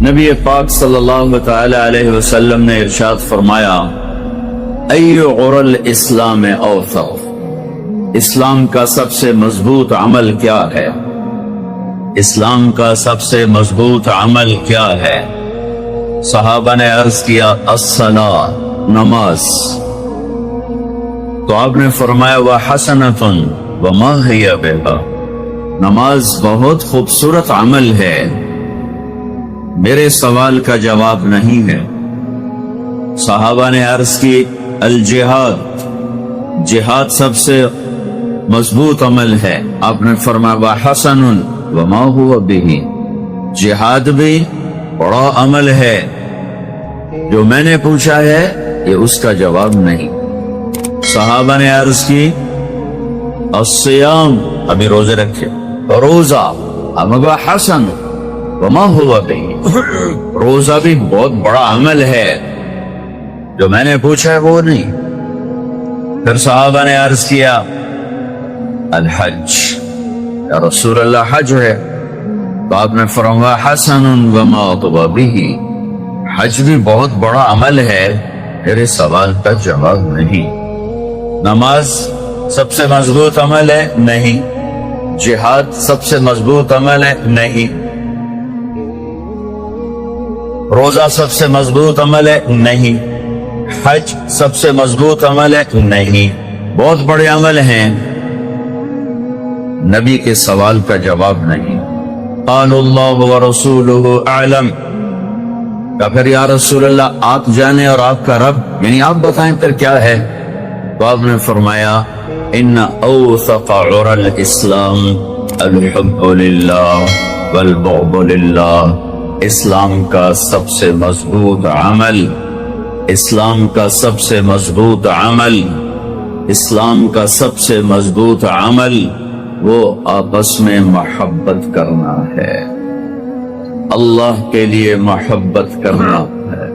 نبی پاک صلی اللہ تعالی علیہ وسلم نے ارشاد فرمایا، ای عر الاسلام اوثق، اسلام کا سب سے مضبوط عمل کیا ہے؟ اسلام کا سب سے مضبوط عمل کیا ہے؟ صحابہ نے عرض کیا الصلاۃ، نماز۔ تو آپ نے فرمایا وحسنۃ وما ہی بہا، نماز بہت خوبصورت عمل ہے، میرے سوال کا جواب نہیں ہے۔ صحابہ نے عرض کی الجہاد، جہاد سب سے مضبوط عمل ہے۔ آپ نے فرمایا وحسن وما هو به، جہاد بھی بڑا عمل ہے، جو میں نے پوچھا ہے یہ اس کا جواب نہیں۔ صحابہ نے عرض کی الصیام، ابھی روزے رکھے، روزہ، اب حسن وما هو به، روزہ بھی بہت بڑا عمل ہے، جو میں نے پوچھا ہے وہ نہیں۔ پھر صحابہ نے عرض کیا الحج، یا رسول اللہ حج ہے؟ تو آپ نے فرمایا حسن وما هو به، حج بھی بہت بڑا عمل ہے، میرے سوال کا جواب نہیں۔ نماز سب سے مضبوط عمل ہے؟ نہیں۔ جہاد سب سے مضبوط عمل ہے؟ نہیں۔ روزہ سب سے مضبوط عمل ہے؟ نہیں۔ حج سب سے مضبوط عمل ہے؟ نہیں۔ بہت بڑے عمل ہیں، نبی کے سوال کا جواب نہیں۔ قال اللہ ورسولہ اعلم، کہ پھر یا رسول اللہ آپ جانیں اور آپ کا رب، یعنی آپ بتائیں پھر کیا ہے؟ تو آپ نے فرمایا ان اوثق عر الاسلام الحب للہ والبغض للہ، اسلام کا سب سے مضبوط عمل، اسلام کا سب سے مضبوط عمل، اسلام کا سب سے مضبوط عمل وہ آپس میں محبت کرنا ہے، اللہ کے لیے محبت کرنا ہے،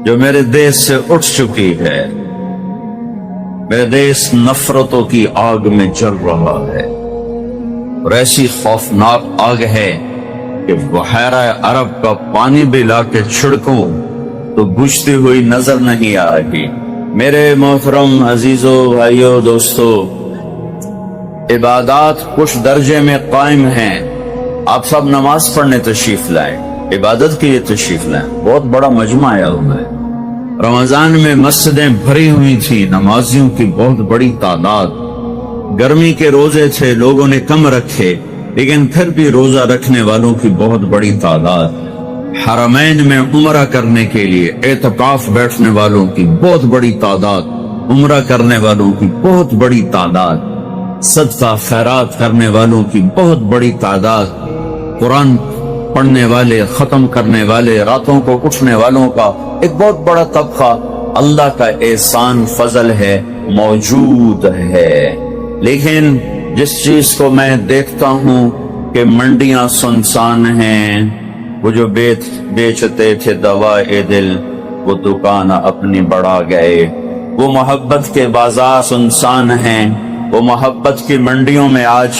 جو میرے دیش سے اٹھ چکی ہے۔ میرے دیش نفرتوں کی آگ میں جل رہا ہے، اور ایسی خوفناک آگ ہے کہ بحیرہ عرب کا پانی بھی لا کے چھڑکوں تو بجھتی ہوئی نظر نہیں آئے گی۔ میرے محترم عزیزو، بھائیو، دوستو، عبادات کچھ درجے میں قائم ہیں۔ آپ سب نماز پڑھنے تشریف لائیں، عبادت کے لیے تشریف لائیں، بہت بڑا مجمع آیا ہوا ہے۔ رمضان میں مسجدیں بھری ہوئی تھی، نمازیوں کی بہت بڑی تعداد، گرمی کے روزے تھے، لوگوں نے کم رکھے، لیکن پھر بھی روزہ رکھنے والوں کی بہت بڑی تعداد، حرمین میں عمرہ کرنے کے لیے اعتکاف بیٹھنے والوں کی بہت بڑی تعداد، عمرہ کرنے والوں کی بہت بڑی تعداد، صدقہ خیرات کرنے والوں کی بہت بڑی تعداد، قرآن پڑھنے والے، ختم کرنے والے، راتوں کو اٹھنے والوں کا ایک بہت بڑا طبقہ، اللہ کا احسان فضل ہے، موجود ہے۔ لیکن جس چیز کو میں دیکھتا ہوں کہ منڈیاں سنسان ہیں، وہ جو بیچتے تھے دوائے دل وہ دکان اپنی بڑھا گئے، وہ محبت کے بازار سنسان ہیں، وہ محبت کی منڈیوں میں آج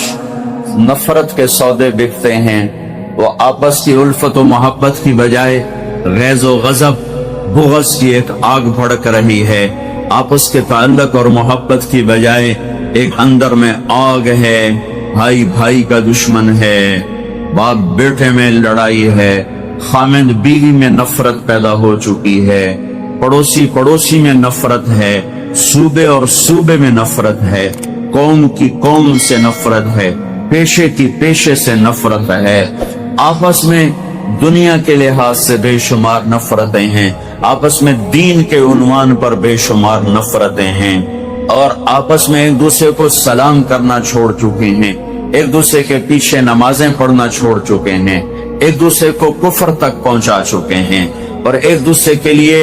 نفرت کے سودے بکتے ہیں، وہ آپس کی الفت و محبت کی بجائے غیظ و غضب، بغض کی ایک آگ بھڑک رہی ہے، آپس کے تعلق اور محبت کی بجائے ایک اندر میں آگ ہے، بھائی بھائی کا دشمن ہے، باپ بیٹے میں لڑائی ہے، خامند بیوی میں نفرت پیدا ہو چکی ہے، پڑوسی پڑوسی میں نفرت ہے، صوبے اور صوبے میں نفرت ہے، قوم کی قوم سے نفرت ہے، پیشے کی پیشے سے نفرت ہے، آپس میں دنیا کے لحاظ سے بے شمار نفرتیں ہیں، آپس میں دین کے عنوان پر بے شمار نفرتیں ہیں، اور آپس میں ایک دوسرے کو سلام کرنا چھوڑ چکے ہیں، ایک دوسرے کے پیچھے نمازیں پڑھنا چھوڑ چکے ہیں، ایک دوسرے کو کفر تک پہنچا چکے ہیں، اور ایک دوسرے کے لیے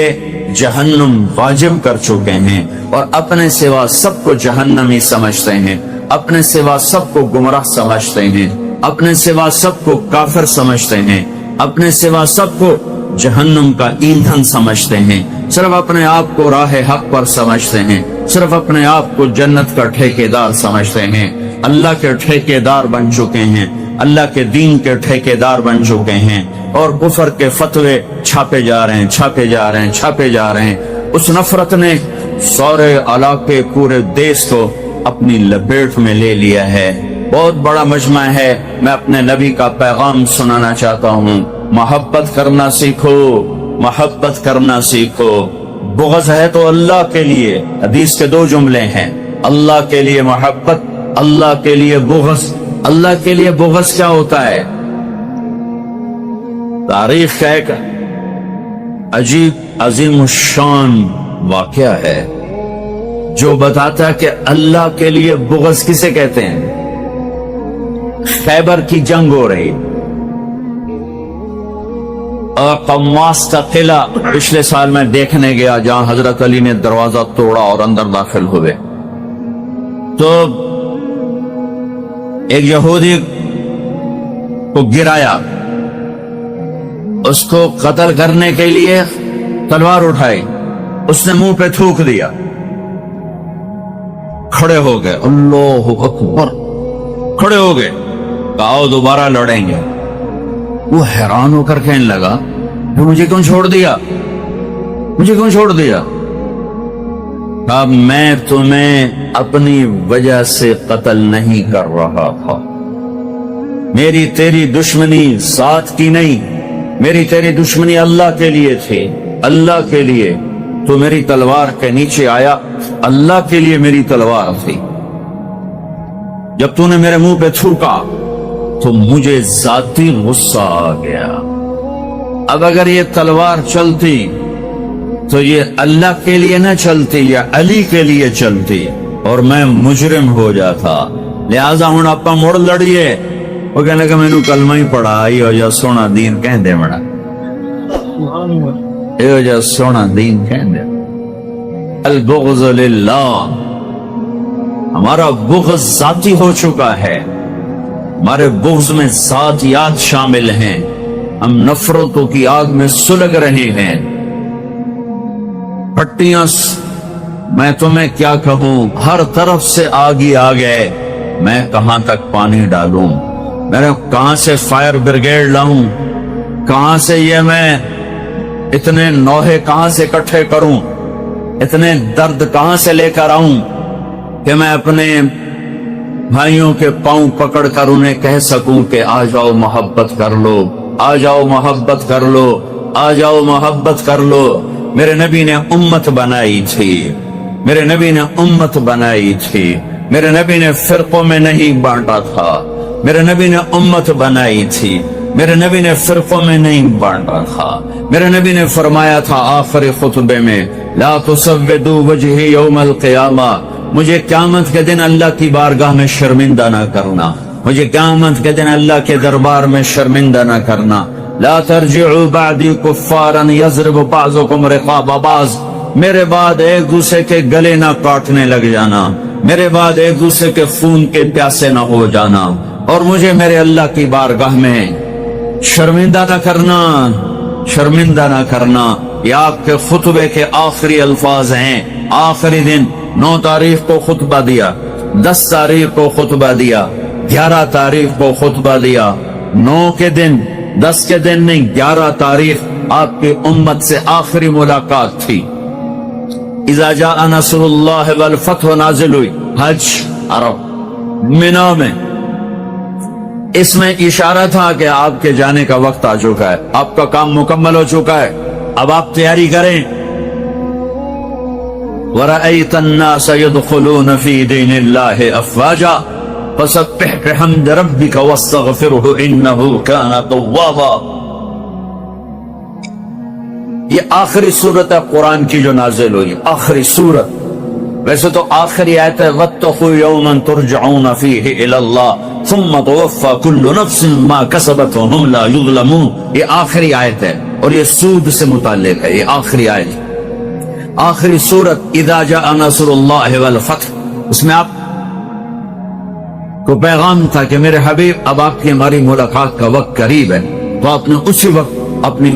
جہنم واجب کر چکے ہیں، اور اپنے سوا سب کو جہنمی سمجھتے ہیں، اپنے سوا سب کو گمراہ سمجھتے ہیں، اپنے سوا سب کو کافر سمجھتے ہیں، اپنے سوا سب کو جہنم کا ایندھن سمجھتے ہیں، صرف اپنے آپ کو راہ حق پر سمجھتے ہیں، صرف اپنے آپ کو جنت کا ٹھیکیدار سمجھتے ہیں، اللہ کے ٹھیکیدار بن چکے ہیں، اللہ کے دین کے ٹھیکیدار بن چکے ہیں اور کفر کے فتوے چھاپے جا رہے ہیں، چھاپے جا رہے ہیں، چھاپے جا رہے ہیں۔ اس نفرت نے سارے علاقے، پورے دیش کو اپنی لپیٹ میں لے لیا ہے۔ بہت بڑا مجمع ہے، میں اپنے نبی کا پیغام سنانا چاہتا ہوں۔ محبت کرنا سیکھو، محبت کرنا سیکھو۔ بغض ہے تو اللہ کے لیے، حدیث کے 2 جملے ہیں، اللہ کے لیے محبت، اللہ کے لیے بغض۔ اللہ کے لیے بغض کیا ہوتا ہے؟ تاریخ کا ایک عجیب عظیم الشان واقعہ ہے جو بتاتا ہے کہ اللہ کے لیے بغض کسے کہتے ہیں۔ خیبر کی جنگ ہو رہی اور قماس کا قلعہ پچھلے سال میں دیکھنے گیا جہاں حضرت علی نے دروازہ توڑا اور اندر داخل ہوئے، تو ایک یہودی کو گرایا، اس کو قتل کرنے کے لیے تلوار اٹھائی، اس نے منہ پہ تھوک دیا، کھڑے ہو گئے، اللہ اکبر، کھڑے ہو گئے، کہا دوبارہ لڑیں گے۔ وہ حیران ہو کر کہنے لگا مجھے کیوں چھوڑ دیا، مجھے کیوں چھوڑ دیا؟ اب میں تمہیں اپنی وجہ سے قتل نہیں کر رہا تھا، میری تیری دشمنی ذات کی نہیں، میری تیری دشمنی اللہ کے لیے تھی، اللہ کے لیے تو میری تلوار کے نیچے آیا، اللہ کے لیے میری تلوار تھی۔ جب تو نے میرے منہ پہ تھوکا تو مجھے ذاتی غصہ آ گیا۔ اب اگر یہ تلوار چلتی تو یہ اللہ کے لیے نہ چلتی، یا علی کے لیے چلتی اور میں مجرم ہو جاتا، لہذا ہوں اپا مڑ لڑیے۔ وہ کہنے لگا میں نے کلمہ ہی پڑھا، یہ وجہ سونا دین کہہ دے مڑا، یہ وجہ سونا دین کہہ دے۔ البغض للہ، ہمارا بغض ذاتی ہو چکا ہے، ہمارے بغض میں ذاتیات شامل ہیں، ہم نفرتوں کی آگ میں سلگ رہے ہیں۔ پٹیاں میں تمہیں کیا کہوں، ہر طرف سے آگی آ گئے، میں کہاں تک پانی ڈالوں، میں کہاں سے فائر بریگیڈ لاؤں، کہاں سے یہ میں اتنے نوحے کہاں سے اکٹھے کروں، اتنے درد کہاں سے لے کر آؤں کہ میں اپنے بھائیوں کے پاؤں پکڑ کر انہیں کہہ سکوں کہ آ جاؤ محبت کر لو، آ جاؤ محبت کر لو، آ جاؤ محبت کر لو۔ میرے نبی نے امت بنائی تھی، میرے نبی نے امت بنائی تھی، میرے نبی نے فرقوں میں نہیں بانٹا تھا، میرے نبی نے امت بنائی تھی، میرے نبی نے فرقوں میں نہیں بانٹا تھا۔ میرے نبی نے فرمایا تھا آخری خطبے میں، لا تسودوا وجہی یوم القیامہ، مجھے قیامت کے دن اللہ کی بارگاہ میں شرمندہ نہ کرنا، مجھے قیامت کے دن اللہ کے دربار میں شرمندہ نہ کرنا۔ لا ترجعوا بعدی کفارا یضرب بعضکم رقاب بعض، میرے بعد ایک دوسرے کے گلے نہ کاٹنے لگ جانا، میرے بعد ایک دوسرے کے خون کے پیاسے نہ ہو جانا، اور مجھے میرے اللہ کی بارگاہ میں شرمندہ نہ کرنا، شرمندہ نہ کرنا۔ یہ آپ کے خطبے کے آخری الفاظ ہیں۔ آخری دن 9 تاریخ کو خطبہ دیا، 10 تاریخ کو خطبہ دیا، 11 تاریخ کو خطبہ دیا، 9 کے دن 10 کے دن نہیں، 11 تاریخ آپ کی امت سے آخری ملاقات تھی۔ اذا جاء نصر اللہ والفتح نازل ہوئی حج عرب مینا میں، اس میں اشارہ تھا کہ آپ کے جانے کا وقت آ چکا ہے، آپ کا کام مکمل ہو چکا ہے، اب آپ تیاری کریں۔ وَرَأَيْتَ النَّاسَ يَدْخُلُونَ فِي دِينِ اللَّهِ أَفْوَاجًا فَسَبِّحْ بِحَمْدِ رَبِّكَ وَاسْتَغْفِرْهُ إِنَّهُ كَانَ تَوَّابًا۔ یہ آخری صورت ہے قرآن کی جو نازل ہوئی، آخری صورت۔ ویسے تو آخری آیت ہے وَاتَّقُوا يَوْمًا تُرْجَعُونَ فِيهِ إِلَى اللَّهِ ثُمَّ تُوَفَّى كُلُّ نَفْسٍ مَا كَسَبَتْ وَهُمْ لَا يُظْلَمُونَ۔ یہ آخری آیت ہے اور یہ سود سے متعلق ہے، یہ آخری آیت، آخری صورت اذا جاء نصر اللہ والفتح۔ اس میں آپ کو پیغام تھا کہ میرے حبیب اب آپ کی ہماری ملاقات کا وقت قریب ہے، تو آپ نے اسی وقت اپنی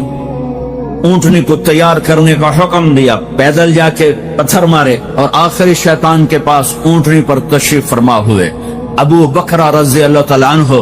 اونٹنی کو تیار کرنے کا حکم دیا، پیدل جا کے پتھر مارے اور آخری شیطان کے پاس اونٹنی پر تشریف فرما ہوئے۔ ابو بکر رضی اللہ تعالیٰ عنہ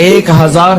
1000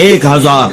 1000।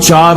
4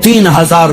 3000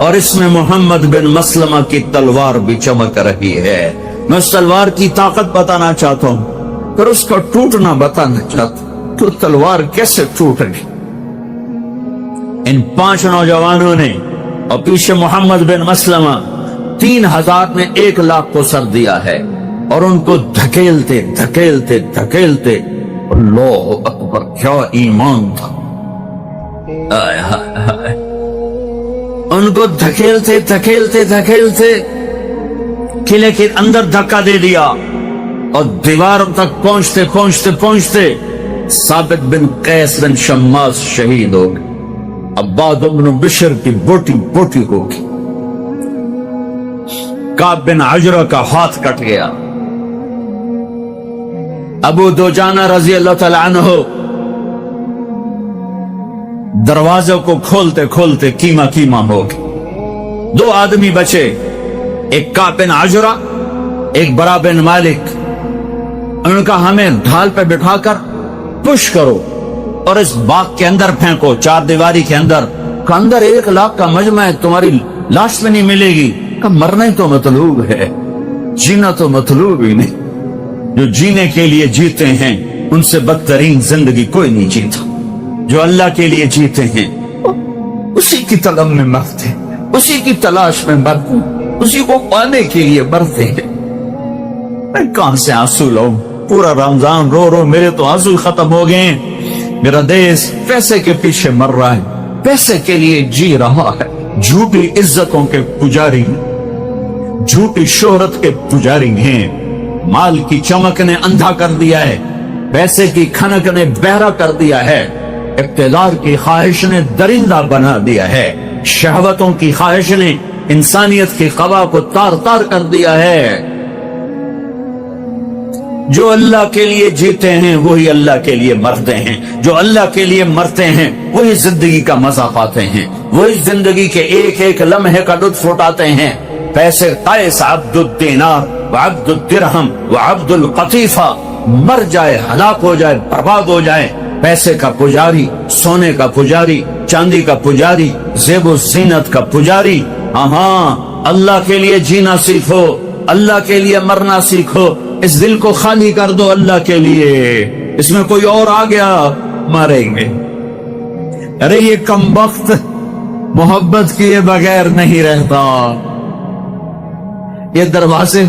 اور اس میں محمد بن مسلمہ کی تلوار بھی چمک رہی ہے. میں اس تلوار کی طاقت بتانا چاہتا ہوں، پھر اس کا ٹوٹنا بتانا چاہتا ہوں. تو تلوار کیسے ٹوٹ گئی؟ ان 5 نوجوانوں نے اور پیچھے محمد بن مسلمہ 3000 نے 1,00,000 کو سر دیا ہے، اور ان کو دھکیلتے دھکیلتے دھکیلتے، اللہ اکبر کیا ایمان تھا. ان کو دھکیلتے دھکیلتے دھکیلتے قلعے کے اندر دھکا دے دیا، اور دیواروں تک پہنچتے پہنچتے پہنچتے ثابت بن قیس بن شماس شہید ہو گئے. عباد بن بشر کی بوٹی بوٹی ہو گئی. کعب بن عجرہ کا ہاتھ کٹ گیا. ابو دوجانہ رضی اللہ تعالی عنہ دروازوں کو کھولتے کھولتے کیما کیما ہو گئے. 2 آدمی بچے، ایک کعب بن عجرہ، ایک برا بن مالک. انہوں نے کہا ہمیں ڈھال پہ بٹھا کر پش کرو اور اس باغ کے اندر پھینکو، 4 دیواری کے اندر. کہ اندر 1,00,000 کا مجمع ہے، تمہاری لاش میں نہیں ملے گی. کہ مرنا ہی تو مطلوب ہے، جینا تو مطلوب ہی نہیں. جو جینے کے لیے جیتے ہیں ان سے بدترین زندگی کوئی نہیں جیتا. جو اللہ کے لیے جیتے ہیں اسی کی طلب میں مرتے ہیں، اسی کی تلاش میں مرتے ہیں، اسی کو پانے کے لیے مرتے ہیں. میں کہاں سے آنسو لاؤں؟ پورا رمضان رو رو میرے تو آنسو ختم ہو گئے. میرا دیش پیسے کے پیچھے مر رہا ہے، پیسے کے لیے جی رہا ہے. جھوٹی عزتوں کے پجاری، جھوٹی شہرت کے پجاری ہیں. مال کی چمک نے اندھا کر دیا ہے، پیسے کی کھنک نے بہرا کر دیا ہے، اقتدار کی خواہش نے درندہ بنا دیا ہے، شہوتوں کی خواہش نے انسانیت کی قوا کو تار تار کر دیا ہے. جو اللہ کے لیے جیتے ہیں وہی اللہ کے لیے مرتے ہیں، جو اللہ کے لیے مرتے ہیں وہی زندگی کا مزہ پاتے ہیں، وہی زندگی کے ایک ایک لمحے کا لطف اٹھاتے ہیں. پیسے قیس عبد الدینار وعبد الدرہم وعبد القطیفہ مر جائے، ہلاک ہو جائے، برباد ہو جائے. پیسے کا پجاری، سونے کا پجاری، چاندی کا پجاری، زیب و زینت کا پجاری. ہاں اللہ کے لیے جینا سیکھو، اللہ کے لیے مرنا سیکھو. اس دل کو خالی کر دو اللہ کے لیے. اس میں کوئی اور آ گیا ماریں گے. ارے یہ کم بخت محبت کیے بغیر نہیں رہتا. یہ دروازے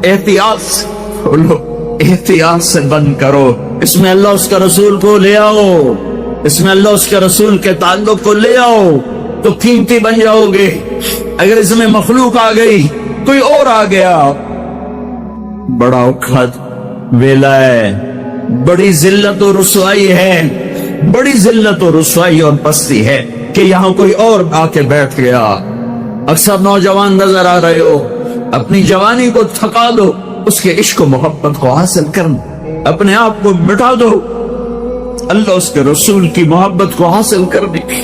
احتیاط سے کھولو، احتیاط سے بند کرو. اس میں اللہ اس کا رسول کو لے آؤ، اس میں اللہ اس کے رسول کے تعلق کو لے آؤ تو قیمتی بن جاؤ گے. اگر اس میں مخلوق آ گئی، کوئی اور آ گیا، بڑا اوکھد ویلا ہے، بڑی ذلت و رسوائی ہے، بڑی ذلت و رسوائی اور پستی ہے کہ یہاں کوئی اور آ کے بیٹھ گیا. اکثر نوجوان نظر آ رہے ہو، اپنی جوانی کو تھکا دو، اس کے عشق و محبت کو حاصل کرنا، اپنے آپ کو مٹا دو اللہ اس کے رسول کی محبت کو حاصل کرنے کی.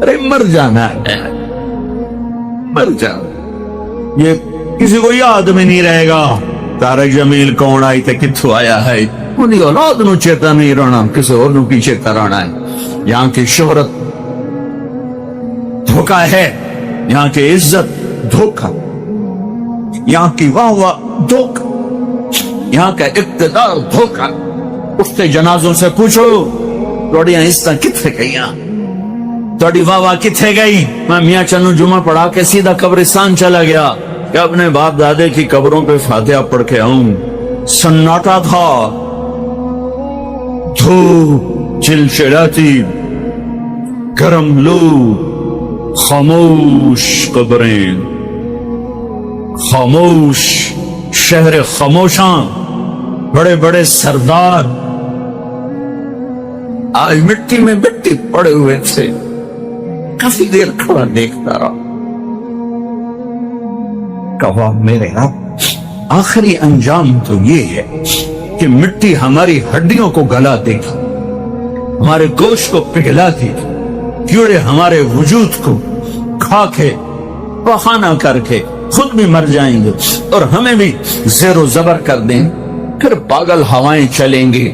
ارے مر جانا ہے، مر جانا. یہ کسی کو یاد میں نہیں رہے گا تارک جمیل کون آئی تھے، کتھو آیا ہے. انہیں اولاد نو چیتا نہیں رہنا، کسی اور نو پیچھے کرانا ہے. یہاں کی شہرت دھوکہ ہے، یہاں کی عزت دھوکہ، یہاں کی واہ واہ دھوکہ، یہاں کا اقتدار دھوکہ. اٹھتے جنازوں سے پوچھو توڑیاں عزتاں کتھے گئیاں، توڑی واہ واہ کتھے گئی. میں میاں چنو جمعہ پڑھا کے سیدھا قبرستان چلا گیا کہ اپنے باپ دادے کی قبروں پہ فاتحہ پڑھ کے آؤں. سناٹا تھا، دھوپ چلچلاتی، گرم لو، خاموش قبریں، خاموش شہر خاموشاں، بڑے بڑے سردار آج مٹی میں مٹی پڑے ہوئے تھے. کافی دیر کھڑا دیکھتا رہا، کہا میرے رب آخری انجام تو یہ ہے کہ مٹی ہماری ہڈیوں کو گلا دے گی، ہمارے گوشت کو پگھلا دے گی، کیڑے ہمارے وجود کو کھا کے پخانہ کر کے خود بھی مر جائیں گے اور ہمیں بھی زیر و زبر کر دیں. پھر پاگل ہوائیں چلیں گی،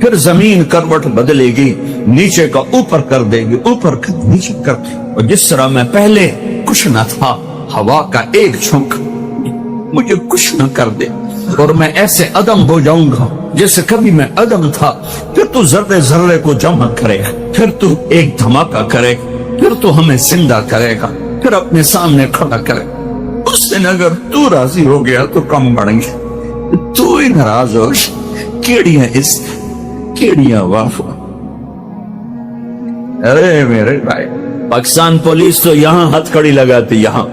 پھر زمین کروٹ بدلے گی، نیچے کا اوپر کر دے گی، اوپر کا نیچے کر دے. اور جس طرح میں پہلے کچھ نہ تھا، ہوا کا ایک جھونکا مجھے کچھ نہ کر دے اور میں ایسے عدم ہو جاؤں گا جیسے کبھی میں عدم تھا، پھر تو ذرے ذرے کو جمع کرے، پھر تو ایک دھماکہ کرے، پھر تو ہمیں زندہ کرے گا، پھر اپنے سامنے کھڑا کرے۔ اس دن اگر تو راضی ہو گیا تو کم بڑھیں گے، تو ہی ناراض ہو کیڑیاں اس کیڑیاں وافا۔ ارے میرے بھائی، پاکستان پولیس تو یہاں ہتھ کڑی لگاتی، یہاں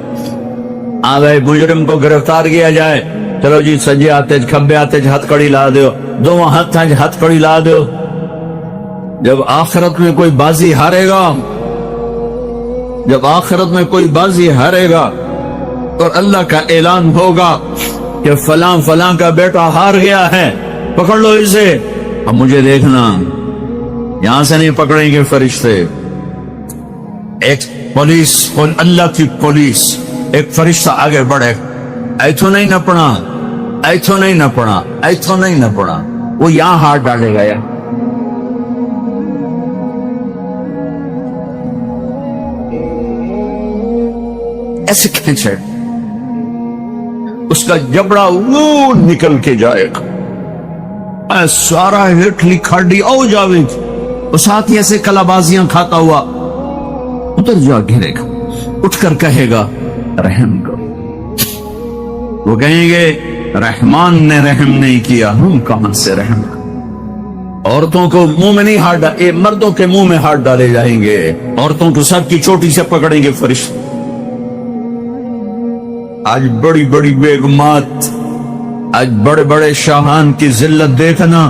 آگئے مجرم کو گرفتار کیا جائے، چلو جی سجے آتے کھبے آتے ہتھ کڑی لا دیو، دو ہاتھ ہتھ کڑی لا دیو۔ جب آخرت میں کوئی بازی ہارے گا، جب آخرت میں کوئی بازی ہارے گا اور اللہ کا اعلان ہوگا کہ فلاں فلاں کا بیٹا ہار گیا ہے، پکڑ لو اسے، اب مجھے دیکھنا یہاں سے نہیں پکڑیں گے فرشتے۔ ایک پولیس، اللہ کی پولیس، ایک فرشتہ آگے بڑھے، ایتھو نہیں نہ پڑا، ایتھو نہیں نہ پڑا، ایتھو نہیں نہ پڑا، وہ یہاں ہاتھ ڈالے گا، ایسے کھینچے، اس کا جبڑا وہ نکل کے جائے گا، سارا ہٹلی کھڑی او جاوے، اس ہاتھی ایسے کلابازیاں کھاتا ہوا ادھر جا گھرے گا، اٹھ کر کہے گا رحم کرو۔ وہ کہیں گے رحمان نے رحم نہیں کیا، ہم کہاں سے رحم کریں؟ عورتوں کو منہ میں نہیں ہاتھ ڈالے، مردوں کے منہ میں ہاتھ ڈالے جائیں گے، عورتوں کو سب کی چوٹی سے پکڑیں گے فرشتے۔ آج بڑی بڑی بیگمات، آج بڑے بڑے شاہان کی ذلت دیکھنا،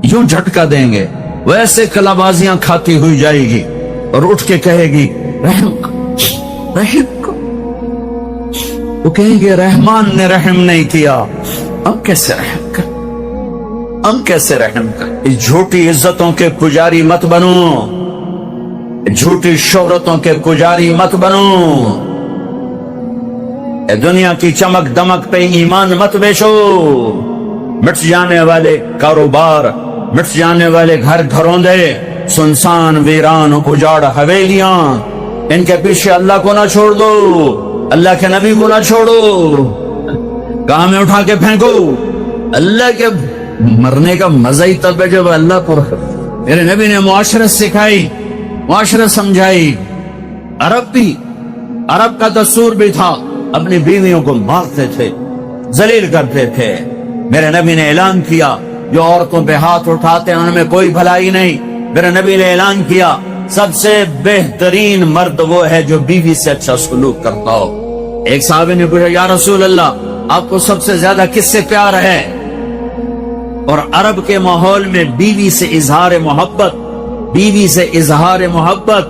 یوں جھٹکا دیں گے، ویسے کلابازیاں کھاتی ہوئی جائے گی اور اٹھ کے کہے گی رحم کرو، رحم کرو۔ وہ کہیں گے رحمان نے رحم نہیں کیا، ہم کیسے رحم کر، ہم کیسے رحم کر؟ اس جھوٹی عزتوں کے پجاری مت بنو، جھوٹی شہرتوں کے پجاری مت بنو، اے دنیا کی چمک دمک پہ ایمان مت بیچو۔ مٹ جانے والے کاروبار، مٹ جانے والے گھر گھروندے، سنسان ویران اجاڑ حویلیاں، ان کے پیچھے اللہ کو نہ چھوڑ دو، اللہ کے نبی کو نہ چھوڑو، کہاں میں اٹھا کے پھینکو۔ اللہ کے مرنے کا مزہ ہی تب ہے جب اللہ پر، میرے نبی نے معاشرت سکھائی، معاشرت سمجھائی۔ عرب کا دستور بھی تھا، اپنی بیویوں کو مارتے تھے، ذلیل کرتے تھے۔ میرے نبی نے اعلان کیا جو عورتوں پہ ہاتھ اٹھاتے ہیں ان میں کوئی بھلائی نہیں۔ میرے نبی نے اعلان کیا سب سے بہترین مرد وہ ہے جو بیوی سے اچھا سلوک کرتا ہو۔ ایک صحابی نے پوچھا یا رسول اللہ آپ کو سب سے زیادہ کس سے پیار ہے؟ اور عرب کے ماحول میں بیوی سے اظہار محبت، بیوی سے اظہار محبت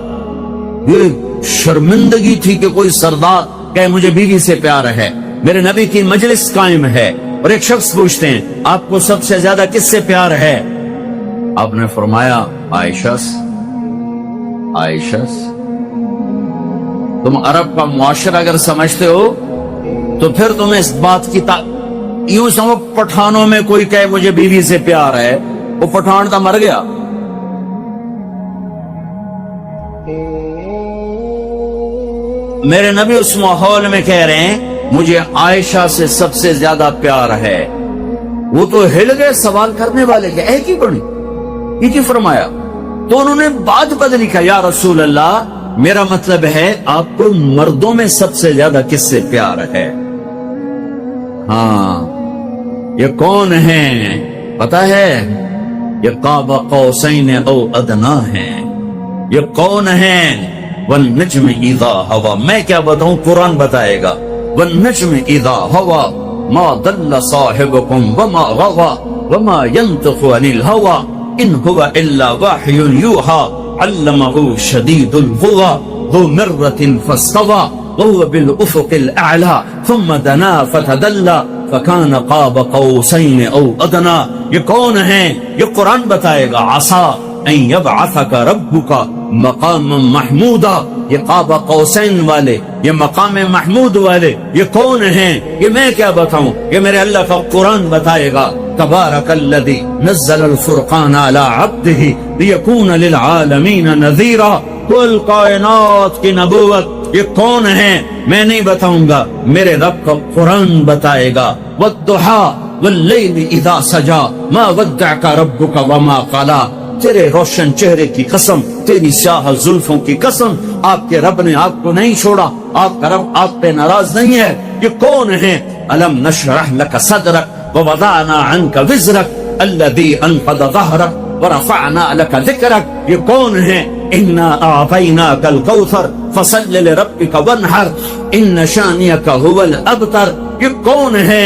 یہ شرمندگی تھی کہ کوئی سردار کہ مجھے بیوی سے پیار ہے۔ میرے نبی کی مجلس قائم ہے اور ایک شخص پوچھتے ہیں آپ کو سب سے زیادہ کس سے پیار ہے؟ آپ نے فرمایا عائشہ سے۔ عائشہ سے۔ تم عرب کا معاشرہ اگر سمجھتے ہو تو پھر تم اس بات کی یوں سمجھو پٹھانوں میں کوئی کہے مجھے بیوی سے پیار ہے، وہ پٹھان تو مر گیا۔ میرے نبی اس ماحول میں کہہ رہے ہیں مجھے عائشہ سے سب سے زیادہ پیار ہے۔ وہ تو ہل گئے سوال کرنے والے کہ اے کی بڑی یہ کی فرمایا؟ تو انہوں نے بات بدلی کہ یا رسول اللہ میرا مطلب ہے آپ کو مردوں میں سب سے زیادہ کس سے پیار ہے؟ ہاں یہ کون ہیں پتا ہے؟ یہ قاب قوسین او ادنا ہیں۔ یہ کون ہیں؟ والنجم اذا ہوا، میں کیا بتاؤں قرآن بتائے گا۔ والنجم اذا ہوا ما ضل صاحبکم وما غوا وما ينطق عن الهوى ان هو الا وحی یوحى علمه شدید القوى ذو مرة فاستوى وهو بالافق الاعلى ثم دنا فتدلى فكان قاب قوسين او ادنى۔ یہ کون ہیں؟ یہ قرآن بتائے گا۔ عسى ان يبعثك ربك مقام محمودا، یہ قاب قوسین والے، یہ مقام محمود والے یہ کون ہیں؟ یہ میں کیا بتاؤں، یہ میرے اللہ کا قرآن بتائے گا۔ تبارک الذی نزل الفرقان علی عبدہ لیکون للعالمین نذیرا۔ کل کائنات کی نبوت یہ کون ہے؟ میں نہیں بتاؤں گا، میرے رب کا قرآن بتائے گا۔ والضحا واللیل اذا سجا ما ودعک ربک وما قلا، تیرے روشن چہرے کی قسم، تیری سیاہ زلفوں کی قسم، آپ کے رب نے آپ کو نہیں چھوڑا، آپ کا رب آپ پہ ناراض نہیں ہے۔ یہ کون ہے؟ الم نشرح لک صدرک ووضعنا عنک وزرک الذی انقض ظہرک ورفعنا لک ذکرک۔ یہ کون ہے؟ انا اعطیناک الکوثر فصل لربک وانحر ان شانئک هو الابتر۔ یہ کون ہے؟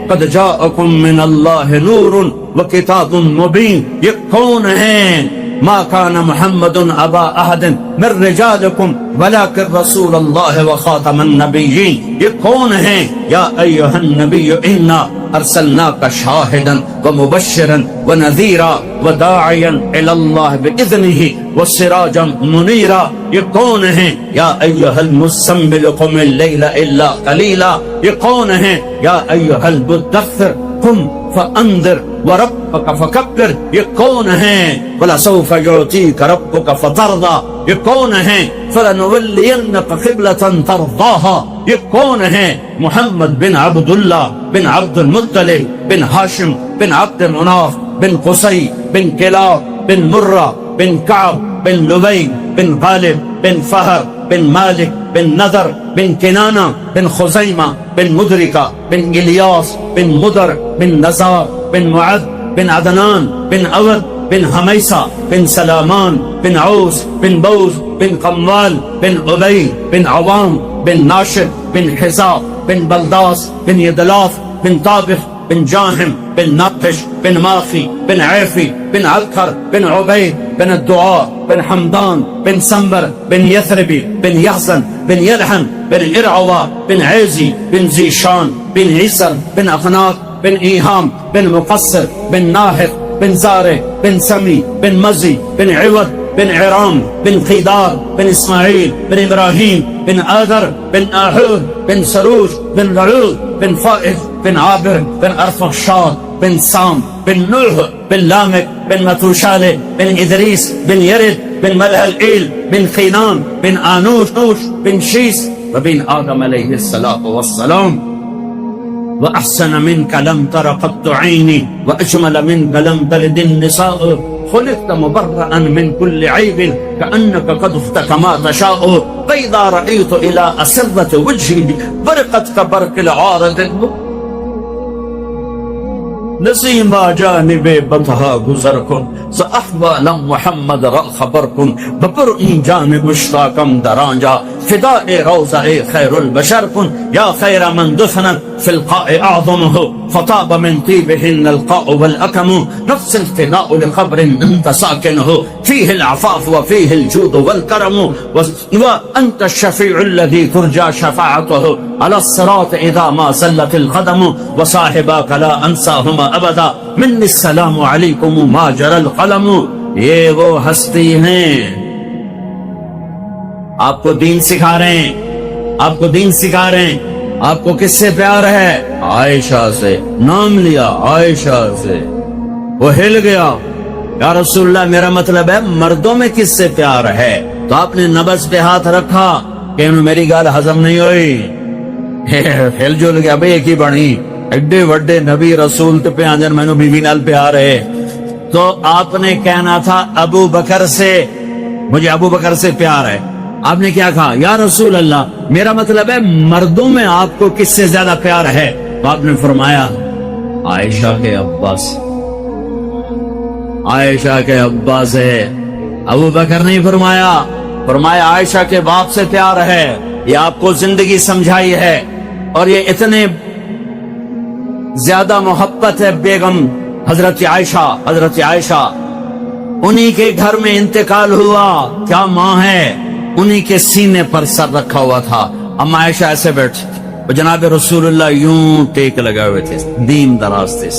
قد جاءکم من اللہ نور وکتاب مبین۔ یہ کون ہے؟ ما كان محمد ابا احد من رجالکم ولکن رسول اللہ وخاتم النبیین۔ یہ کون ہے؟ یا ایھا النبی انا ارسلناک شاہدا ومبشرا ونذیرا وداعیا الی اللہ باذنہ وسراجا منیرا۔ یہ کون ہے؟ یا ایھا المزمل قم اللیل الا قلیلا۔ یہ کون ہے؟ یا ایھا المدثر قم فانذر وربک فکبر۔ یہ کون ہے؟ ولسوف یعطیک ربک فترضی۔ یہ کون ہے؟ فلنولینک قبلۃ ترضاها۔ یہ کون ہے؟ محمد بن عبداللہ بن عبد المطلب بن ہاشم بن عبد مناف بن قصی بن کلاب بن مرہ بن کعب بن لبی بن غالب بن فہر بن مالک بن نضر بن کنانہ بن خزیمہ بن مدرکہ بن الیاس بن مدر بن نزار بن معد بن عدنان بن عود بن حمیسہ بن سلامان بن عوس بن بوز بن قموال بن عبی بن عوام بن ناشر بن حزاب بن بلداس بن یدلاف بن طابخ بن جاہم بن نقش بن ماخی بن عیفی بن علکر بن عبید بن الدعاء بن حمدان بن سنبر بن یثربی بن یحزن بن یلحن بن ارعوا بن عیزی بن زیشان بن عیسر بن اخناق بن ایہام بن مقصر بن ناحق بن زارع بن سمی بن مزی بن عوض بن عرام بن قیدار بن اسماعیل بن ابراہیم بن آذر بن آہود بن سروج بن رعود بن فائز بن عابر بن ارفخشاد بن سام بن نوح بن لامک بن متوشالہ بن ادریس بن یرد بن ملہلئیل بن قینان بن آنوش بن شیس وبن آدم علیہ السلام۔ وأحسن منك لم تر قط عيني وأجمل منك لم تلد النساء خلقت مبرأ من كل عيب كأنك قد اختك ما تشاء فإذا رأيت إلى أسرة وجهي برقت كبرق العارض نسیما جانب بطہا گزر کن سأحوالا محمد را خبر کن بپرئی جان مشتاقم درانجا فداء روضہ خیر البشر کن یا خیر من دفنت في القاء أعظمه فطاب من طيبهن القاء والأكم نفس الفداء لقبر أنت ساكنه فيه العفاف وفيه الجود والكرم وأنت الشفيع الذي ترجى شفاعته على الصراط إذا ما زلت القدم وصاحباك لا أنساهما أبدا مني السلام عليكم ما جرى القلم۔ یہ وہ ہستی ہیں آپ کو دین سکھا رہے ہیں، آپ کو دین سکھا رہے ہیں۔ آپ کو کس سے پیار ہے؟ عائشہ سے۔ نام لیا عائشہ سے، وہ ہل گیا، یا رسول اللہ میرا مطلب ہے مردوں میں کس سے پیار ہے؟ تو آپ نے نبض پہ ہاتھ رکھا کہ انہوں میری گال ہضم نہیں ہوئی، ہل جل گیا بھئی ایک ہی بڑی ایڈے وڈے نبی رسول تے پہ آنجن میں نو بیوی نال پیار ہے۔ تو آپ نے کہنا تھا ابو بکر سے، مجھے ابو بکر سے پیار ہے۔ آپ نے کیا کہا؟ یا رسول اللہ میرا مطلب ہے مردوں میں آپ کو کس سے زیادہ پیار ہے؟ تو آپ نے فرمایا عائشہ کے ابا سے، عائشہ کے ابا سے۔ ابو بکر نہیں فرمایا، فرمایا عائشہ کے باپ سے پیار ہے۔ یہ آپ کو زندگی سمجھائی ہے، اور یہ اتنے زیادہ محبت ہے بیگم حضرت عائشہ، انہی کے گھر میں انتقال ہوا، کیا ماں ہے، انہی کے سینے پر سر رکھا ہوا تھا۔ اما عائشہ ایسے بیٹھ، جناب رسول اللہ یوں ٹیک لگا ہوئے تھے، دین دراز تھے،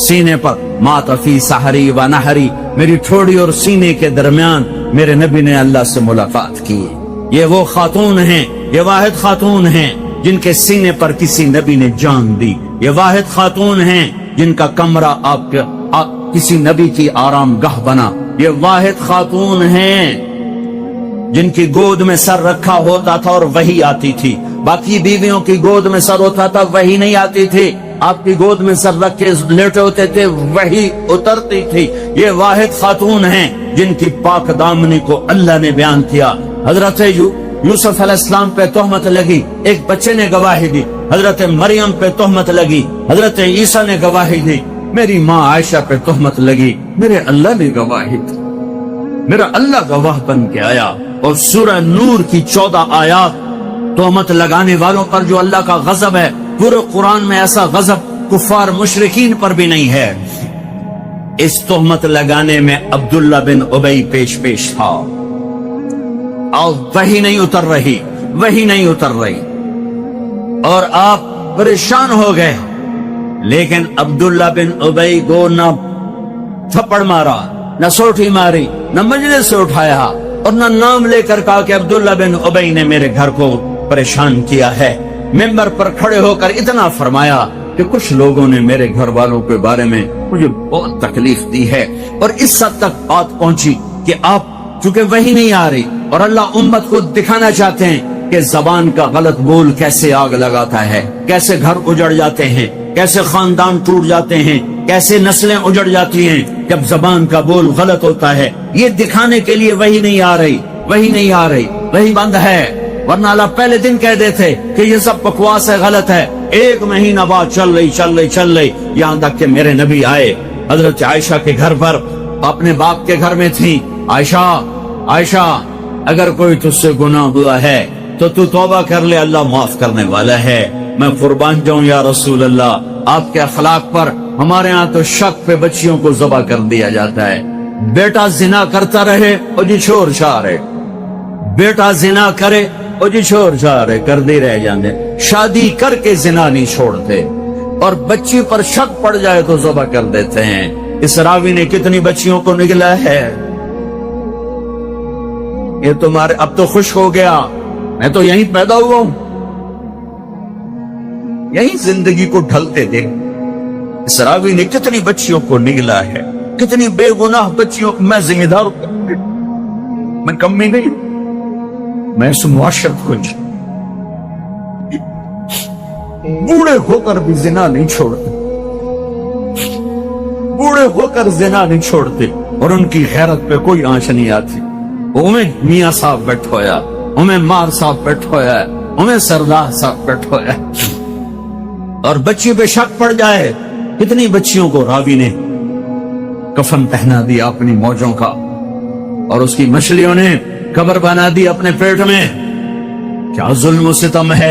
سینے پر مات فی سحری و نحری، میری ٹھوڑی اور سینے کے درمیان میرے نبی نے اللہ سے ملاقات کی۔ یہ وہ خاتون ہیں، یہ واحد خاتون ہیں جن کے سینے پر کسی نبی نے جان دی۔ یہ واحد خاتون ہیں جن کا کمرہ آپ کسی نبی کی آرام گاہ بنا۔ یہ واحد خاتون ہیں جن کی گود میں سر رکھا ہوتا تھا اور وحی آتی تھی. باقی بیویوں کی گود میں سر ہوتا تھا, وحی نہیں آتی تھی. آپ کی گود میں سر رکھ کے لیٹے ہوتے تھے, وحی اترتی تھی. یہ واحد خاتون ہیں جن کی پاک دامنی کو اللہ نے بیان کیا. حضرت یوسف علیہ السلام پہ تہمت لگی, ایک بچے نے گواہی دی. حضرت مریم پہ تہمت لگی, حضرت عیسیٰ نے گواہی دی. میری ماں عائشہ پہ تہمت لگی, میرے اللہ نے گواہی دی. میرا اللہ گواہ بن کے آیا. اور سورہ نور کی 14 آیات تہمت لگانے والوں پر جو اللہ کا غضب ہے, پورے قرآن میں ایسا غضب کفار مشرکین پر بھی نہیں ہے. اس تہمت لگانے میں عبداللہ بن ابی پیش تھا. اور وہی نہیں اتر رہی اور آپ پریشان ہو گئے. لیکن عبداللہ بن ابی کو نہ تھپڑ مارا, نہ سوٹھی ماری, نہ مجلس سے اٹھایا, اور نہ نام لے کر کہا کہ عبداللہ بن ابی نے میرے گھر کو پریشان کیا ہے. ممبر پر کھڑے ہو کر اتنا فرمایا کہ کچھ لوگوں نے میرے گھر والوں کے بارے میں مجھے بہت تکلیف دی ہے. اور اس حد تک بات پہنچی کہ آپ چونکہ وہی نہیں آ رہی اور اللہ امت کو دکھانا چاہتے ہیں کہ زبان کا غلط بول کیسے آگ لگاتا ہے, کیسے گھر اجڑ جاتے ہیں, کیسے خاندان ٹوٹ جاتے ہیں, کیسے نسلیں اجڑ جاتی ہیں جب زبان کا بول غلط ہوتا ہے. یہ دکھانے کے لیے وہی نہیں آ رہی, وہی بند ہے. ورنہ اللہ پہلے دن کہہ دیتے کہ یہ سب بکواس ہے, غلط ہے. 1 مہینہ بعد چل رہی یہاں تک کہ میرے نبی آئے. حضرت عائشہ کے گھر پر, اپنے باپ کے گھر میں تھی. عائشہ اگر کوئی تجھ سے گناہ ہوا ہے تو توبہ کر لے, اللہ معاف کرنے والا ہے. میں قربان جاؤں یا رسول اللہ, آپ کے اخلاق پر ہمارے ہاں تو شک پہ بچیوں کو ذبح کر دیا جاتا ہے. بیٹا زنا کرتا رہے اور جی چھوڑ چھا رہے, بیٹا زنا کرے اور جی چھوڑ چھا رہے, کر دے رہ جانے. شادی کر کے زنا نہیں چھوڑتے, اور بچی پر شک پڑ جائے تو ذبح کر دیتے ہیں. اس راوی نے کتنی بچیوں کو نگلا ہے. یہ تمہارے اب تو خوش ہو گیا, میں تو یہیں پیدا ہوا ہوں, یہیں زندگی کو ڈھلتے دیکھ. اس راوی نے کتنی بچیوں کو نگلا ہے, کتنی بے گناہ بچیوں کو. میں ذمہ دار ہوں, میں کمی نہیں, میں اس معاشرت کو بوڑھے ہو کر بھی زنا نہیں چھوڑتے, اور ان کی غیرت پہ کوئی آنچ نہیں آتی. میاں صاحب بیٹھ ہویا, مار صاحب بیٹھ ہویا, سردار صاحب بیٹھ ہویا, اور بچی پہ شک پڑ جائے. کتنی بچیوں کو راوی نے کفن پہنا دیا اپنی موجوں کا, اور اس کی مچھلیوں نے قبر بنا دی اپنے پیٹ میں. کیا ظلم و ستم ہے.